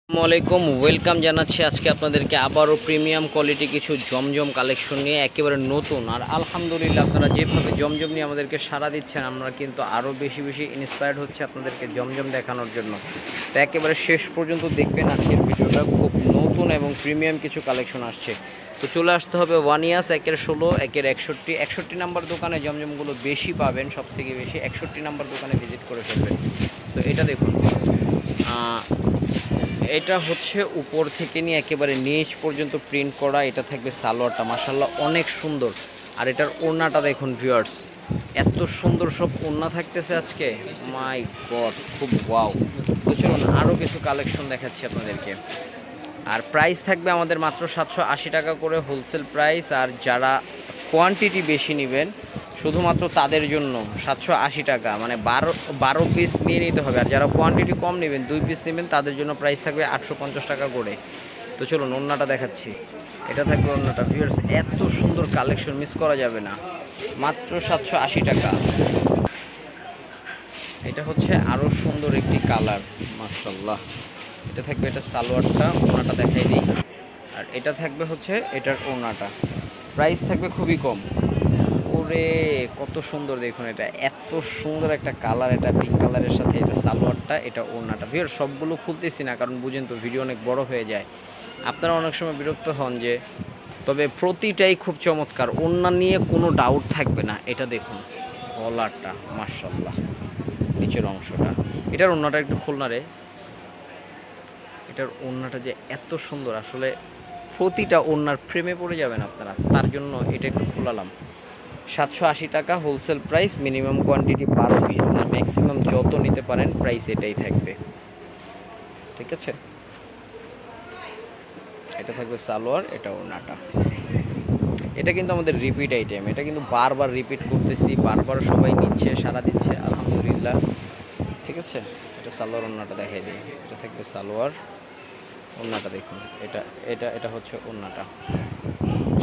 আসসালামু আলাইকুম, ওয়েলকাম জানাচ্ছি আজকে আপনাদেরকে আবারও প্রিমিয়াম কোয়ালিটি কিছু জমজম কালেকশন নিয়ে, একেবারে নতুন। আর আলহামদুলিল্লাহ আপনারা যেভাবে জমজম নিয়ে আমাদেরকে সাড়া দিচ্ছেন, আমরা কিন্তু আরও বেশি ইন্সপায়ার্ড হচ্ছে আপনাদেরকে জমজম দেখানোর জন্য। তো একেবারে শেষ পর্যন্ত দেখবেন আজকের ভিডিওটা, খুব নতুন এবং প্রিমিয়াম কিছু কালেকশন আসছে। তো চলে আসতে হবে ওয়ানিয়াস 1-16, 61 নাম্বার দোকানে জমজমগুলো বেশি পাবেন, সবথেকে বেশি 61 নাম্বার দোকানে ভিজিট করে ফেলবেন। তো এটা দেখুন, এটা হচ্ছে উপর থেকে নিয়ে একেবারে নিচ পর্যন্ত প্রিন্ট করা। এটা থাকবে সালোয়ারটা, মাশাআল্লাহ অনেক সুন্দর। আর এটার ওড়নাটা দেখুন ভিউয়ার্স, এত সুন্দর সব ওড়না থাকতেছে আজকে, মাই গড, খুব ওয়াও। তো চলুন আরও কিছু কালেকশন দেখাচ্ছি আপনাদেরকে। আর প্রাইস থাকবে আমাদের মাত্র 780 টাকা করে হোলসেল প্রাইস। আর যারা কোয়ান্টিটি বেশি নেবেন শুধুমাত্র তাদের জন্য 780 টাকা, মানে 12 পিস নিয়ে নিতে হবে। আর যারা কোয়ান্টিটি কম নেবেন, 2 পিস নেবেন, তাদের জন্য প্রাইস থাকবে 850 টাকা করে। তো চলুন ওড়নাটা দেখাচ্ছি, এটা থাকবে ওড়নাটা ভিউয়ার্স, এত সুন্দর কালেকশন, মিস করা যাবে না, মাত্র 780 টাকা। এটা হচ্ছে আরও সুন্দর একটি কালার, মাশাআল্লাহ। এটা থাকবে, এটা সালোয়ারটা, ওড়নাটা দেখাই দিই। আর এটা থাকবে হচ্ছে এটার ওড়নাটা, প্রাইস থাকবে খুবই কম। ওরে কত সুন্দর দেখুন, এটা এত সুন্দর একটা কালার, এটা পিঙ্ক কালারের সাথে এটা সালোয়ারটা, এটা ওড়নাটা। ভিউয়ার সবগুলো খুলতেছি না, কারণ বুঝেন তো ভিডিও অনেক বড় হয়ে যায়, আপনারা অনেক সময় বিরক্ত হন যে। তবে প্রতিটাই খুব চমৎকার, ওড়না নিয়ে কোনো ডাউট থাকবে না। এটা দেখুন গলাটা, মাশাআল্লাহ, নিচের অংশটা, এটার ওড়নাটা একটু খুলনা রে, এটার ওড়নাটা যে এত সুন্দর, আসলে প্রতিটা ওড়নার প্রেমে পড়ে যাবেন আপনারা, তার জন্য এটা একটু খোলালাম। 780 টাকা wholesale price, minimum quantity 12 piece, না ম্যাক্সিমাম যত নিতে পারেন প্রাইস এটাই থাকবে, ঠিক আছে। এটা থাকবে সালোয়ার, এটা ওড়নাটা। এটা কিন্তু আমাদের রিপিট আইটেম, এটা কিন্তু বারবার রিপিট করতেছি, বারবার সবাই নিচ্ছে, সারা দিচ্ছে, আলহামদুলিল্লাহ, ঠিক আছে। এটা সালোয়ার, ওড়নাটা দেখাই দিই। এটা থাকবে সালোয়ার, ওড়নাটা দেখুন, এটা এটা এটা হচ্ছে ওড়নাটা,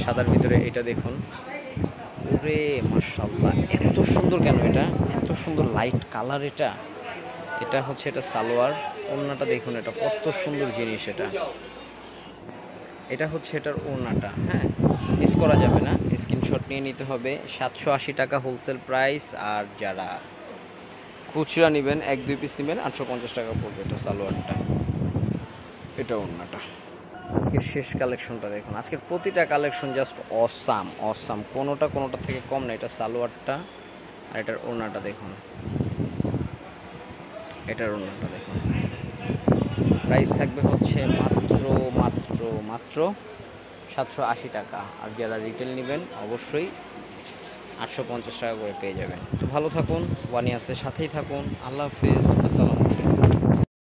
সাদার ভিতরে এটা দেখুন। ওরে মাশাআল্লাহ, এত সুন্দর কেন, এটা এত সুন্দর লাইট কালার। এটা এটা হচ্ছে এটা সালোয়ার, ওড়নাটা দেখুন, এটা কত সুন্দর জিনিস। এটা এটা হচ্ছে এটার ওড়নাটা, হ্যাঁ, মিস করা যাবে না, স্ক্রিনশট নিয়ে নিতে হবে। 780 টাকা হোলসেল প্রাইস। আর যারা খুচরা নেবেন, 1-2 পিস নেবেন, 850 টাকা পড়বে। এটা সালোয়ারটা, এটা ওড়নাটা। আজকের শেষ কালেকশনটা দেখুন, আজকের প্রতিটা কালেকশন জাস্ট অসাম, কোনোটা থেকে কম না। এটা সালোয়ারটা, আর এটার ওড়নাটা দেখুন, এটার ওড়নাটা দেখুন। প্রাইস থাকবে হচ্ছে মাত্র 780 টাকা। আর যারা রিটেল নেবেন অবশ্যই 850 টাকা করে পেয়ে যাবেন। তো ভালো থাকুন, ওয়ানিয়াসের সাথেই থাকুন, আল্লাহ হাফেজ, আসসালামু আলাইকুম।